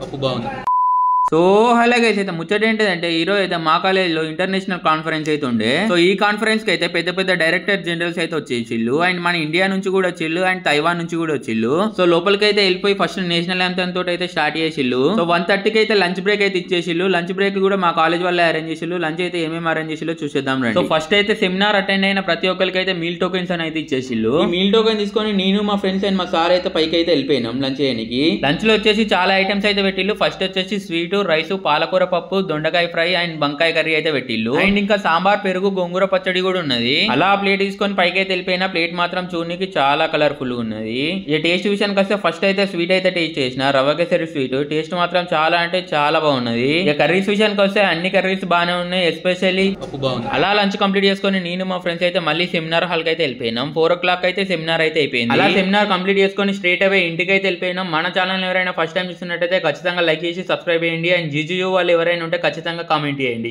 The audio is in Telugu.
పప్పు బాగుంది. సో హలో గైస్, అయితే ముచ్చట ఏంటంటే ఈరోజు అయితే మా కాలేజ్లో ఇంటర్నేషనల్ కాన్ఫరెన్స్ అయితే ఉండే. సో ఈ కాన్ఫరెన్స్ కి అయితే పెద్ద పెద్ద డైరెక్టర్ జనరల్స్ అయితే వచ్చేసిళ్ళు, అండ్ మన ఇండియా నుంచి కూడా వచ్చిళ్ళు, అండ్ తైవాన్ నుంచి కూడా వచ్చిళ్ళు. సో లోపలికి అయితే వెళ్ళిపోయి ఫస్ట్ నేషనల్ యాంథమ్ తోటి అయితే స్టార్ట్ చేసిళ్ళు. సో 1:30కి అయితే లంచ్ బ్రేక్ అయితే ఇచ్చేసిళ్ళు. లంచ్ బ్రేక్ కూడా మా కాలేజ్ వాళ్ళే అరేంజ్ చేసిళ్ళు. లంచ్ అయితే ఏమేమి అరేంజ్ చేసిల్లో చూసేద్దాం రండి. సో ఫస్ట్ అయితే సెమినార్ అటెండ్ అయిన ప్రతి ఒక్కరికి అయితే మీల్ టోకెన్స్ అని అయితే ఇచ్చేసిళ్ళు. ఈ మీల్ టోకెన్ తీసుకొని నేను, మా ఫ్రెండ్స్ అండ్ మా సార్ అయితే పైకి అయితే వెళ్ళిపోయినాం లంచ్ చేయడానికి. లంచ్ లో వచ్చేసి చాలా ఐటమ్స్ అయితే పెట్టిళ్ళు. ఫస్ట్ వచ్చేసి స్వీట్, రైస్, పాలకూర పప్పు, దొండకాయ ఫ్రై అండ్ బంకాయ కర్రీ అయితే పెట్టిళ్ళు. అండ్ ఇంకా సాంబార్, పెరుగు, గోంగూర పచ్చడి కూడా ఉన్నది. అలా ప్లేట్ తీసుకొని పైకి అయితే వెళ్ళిపోయినా. ప్లేట్ మాత్రం చూడడానికి చాలా కలర్ఫుల్ గా ఉన్నది. ఈ టేస్ట్ విషయానికి వస్తే ఫస్ట్ అయితే స్వీట్ అయితే టేస్ట్ చేసిన రవ్వ కేసరి స్వీట్. టేస్ట్ మాత్రం చాలా అంటే చాలా బాగున్నది. ఇక కర్రీస్ విషయానికి వస్తే అన్ని కర్రీస్ బాగానే ఉన్నాయి, ఎస్పెషల్లీ పప్పు బాగుంది. అలా లంచ్ కంప్లీట్ చేసుకుని నేను, మా ఫ్రెండ్స్ అయితే మళ్ళీ సెమినార్ హాల్ కి అయితే వెళ్ళిపోయినాం. 4 o'clock అయితే సెమినార్ అయితే అయిపోయింది. అలా సెమినార్ కంప్లీట్ చేసుకుని స్ట్రేట్ అవే ఇంటికి అయితే వెళ్ళిపోయినాం. మన ఛానల్ ఎవరైనా ఫస్ట్ టైం చూస్తున్నట్టయితే ఖచ్చితంగా లైక్ చేసి సబ్స్క్రైబ్ చేయండి. అండ్ జీజీయూ వాళ్ళు ఎవరైనా ఉంటే ఖచ్చితంగా కామెంట్ చేయండి.